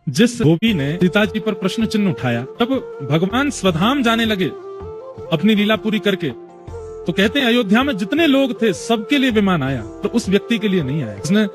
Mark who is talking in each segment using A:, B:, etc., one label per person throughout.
A: जिस गोपी ने सीता जी पर प्रश्न चिन्ह उठाया, तब भगवान स्वधाम जाने लगे अपनी लीला पूरी करके, तो कहते हैं अयोध्या में जितने लोग थे सबके लिए विमान आया, तो उस व्यक्ति के लिए नहीं आया। उसने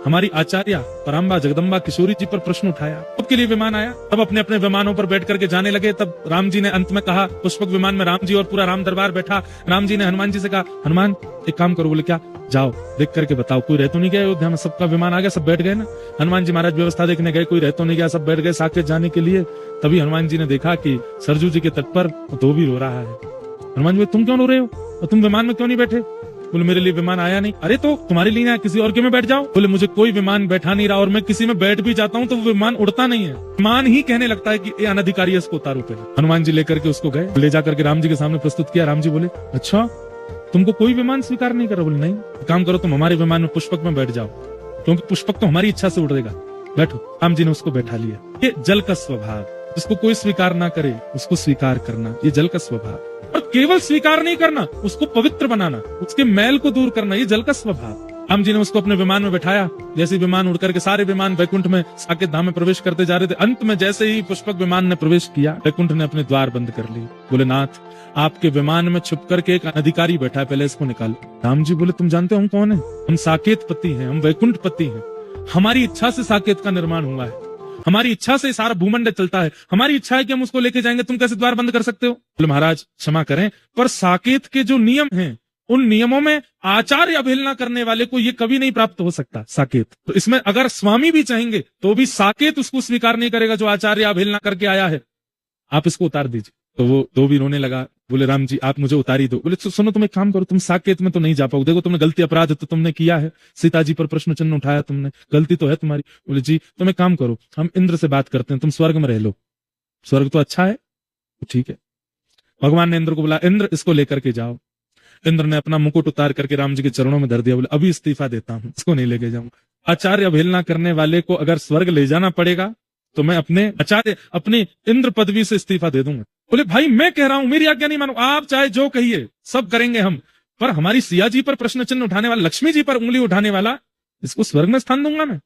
A: हमारी आचार्य पराम्बा जगदम्बा किशोरी जी पर प्रश्न उठाया, सबके लिए विमान आया। तब अपने अपने विमानों पर बैठ करके जाने लगे। तब राम जी ने अंत में कहा, पुष्पक विमान में राम जी और पूरा राम दरबार बैठा। राम जी ने हनुमान जी से कहा, हनुमान एक काम करो। बोले क्या? जाओ देख करके बताओ, कोई रह तो नहीं गया अयोध्या में? सबका विमान आ गया, सब बैठ गए ना? हनुमान जी महाराज व्यवस्था देखने गए, कोई रह तो नहीं गया, सब बैठ गए साकेत जाने के लिए। तभी हनुमान जी ने देखा कि सरजू जी के तट पर धोबी रो रहा है। हनुमान जी, तुम क्यों रो रहे हो और तुम विमान में क्यों नहीं बैठे? बोले मेरे लिए विमान आया नहीं। अरे तो तुम्हारे लिए आया, किसी और के में बैठ जाओ। बोले मुझे कोई विमान बैठा नहीं रहा, और मैं किसी में बैठ भी जाता हूँ तो वो विमान उड़ता नहीं है, विमान ही कहने लगता है कि ये अनधिकारी है, इसको उतारो पहले। हनुमान जी लेकर के उसको गए, ले जाकर के राम जी के सामने प्रस्तुत किया। राम जी बोले, अच्छा तुमको कोई विमान स्वीकार नहीं कर रहा? बोले नहीं। काम करो, तुम हमारे विमान में पुष्पक में बैठ जाओ, क्योंकि पुष्पक तो हमारी इच्छा से उड़ेगा, बैठो। राम जी ने उसको बैठा लिया। ये जल का स्वभाव, जिसको कोई स्वीकार ना करे उसको स्वीकार करना, ये जल का स्वभाव। और केवल स्वीकार नहीं करना, उसको पवित्र बनाना, उसके मैल को दूर करना, ये जल का स्वभाव। राम जी ने उसको अपने विमान में बैठाया। जैसे विमान उड़ करके सारे विमान वैकुंठ में साकेत धाम में प्रवेश करते जा रहे थे, अंत में जैसे ही पुष्पक विमान ने प्रवेश किया, वैकुंठ ने अपने द्वार बंद कर लिए। बोले नाथ, आपके विमान में छुप करके एक अधिकारी बैठा है, पहले इसको निकालो। राम जी बोले, तुम जानते हो हम कौन है? हम साकेत पति हैं, हम वैकुंठ पति हैं। हमारी इच्छा से साकेत का निर्माण हुआ है, हमारी इच्छा से सारा भूमंडल चलता है, हमारी इच्छा है कि हम उसको लेके जाएंगे, तुम कैसे द्वार बंद कर सकते हो? बोले महाराज क्षमा करें, पर साकेत के जो नियम हैं, उन नियमों में आचार्य अवहेलना करने वाले को ये कभी नहीं प्राप्त हो सकता साकेत। तो इसमें अगर स्वामी भी चाहेंगे तो भी साकेत उसको स्वीकार नहीं करेगा जो आचार्य अवहेलना करके आया है। आप इसको उतार दीजिए। तो वो दो भी रोने लगा। बोले राम जी आप मुझे उतारी दो। बोले सुनो, तुम एक काम करो, तुम साकेत में तो नहीं जा पाओ, देखो तुमने गलती अपराध तो तुमने किया है, सीता जी पर प्रश्न चिन्ह उठाया तुमने, गलती तो है तुम्हारी। बोले जी तुम एक काम करो, हम इंद्र से बात करते हैं, तुम स्वर्ग में रह लो, स्वर्ग तो अच्छा है। ठीक है। भगवान ने इंद्र को बोला, इंद्र इसको लेकर के जाओ। इंद्र ने अपना मुकुट उतार करके राम जी के चरणों में धर दिया। बोले अभी इस्तीफा देता हूं, इसको नहीं लेके जाऊंगा। आचार्य अवहेलना करने वाले को अगर स्वर्ग ले जाना पड़ेगा तो मैं अपने आचार्य, अपनी इंद्र पदवी से इस्तीफा दे दूंगा। बोले भाई मैं कह रहा हूं, मेरी आज्ञा नहीं मानो, आप चाहे जो कहिए सब करेंगे हम, पर हमारी सिया जी पर प्रश्न चिन्ह उठाने वाला, लक्ष्मी जी पर उंगली उठाने वाला, इसको स्वर्ग में स्थान दूंगा मैं।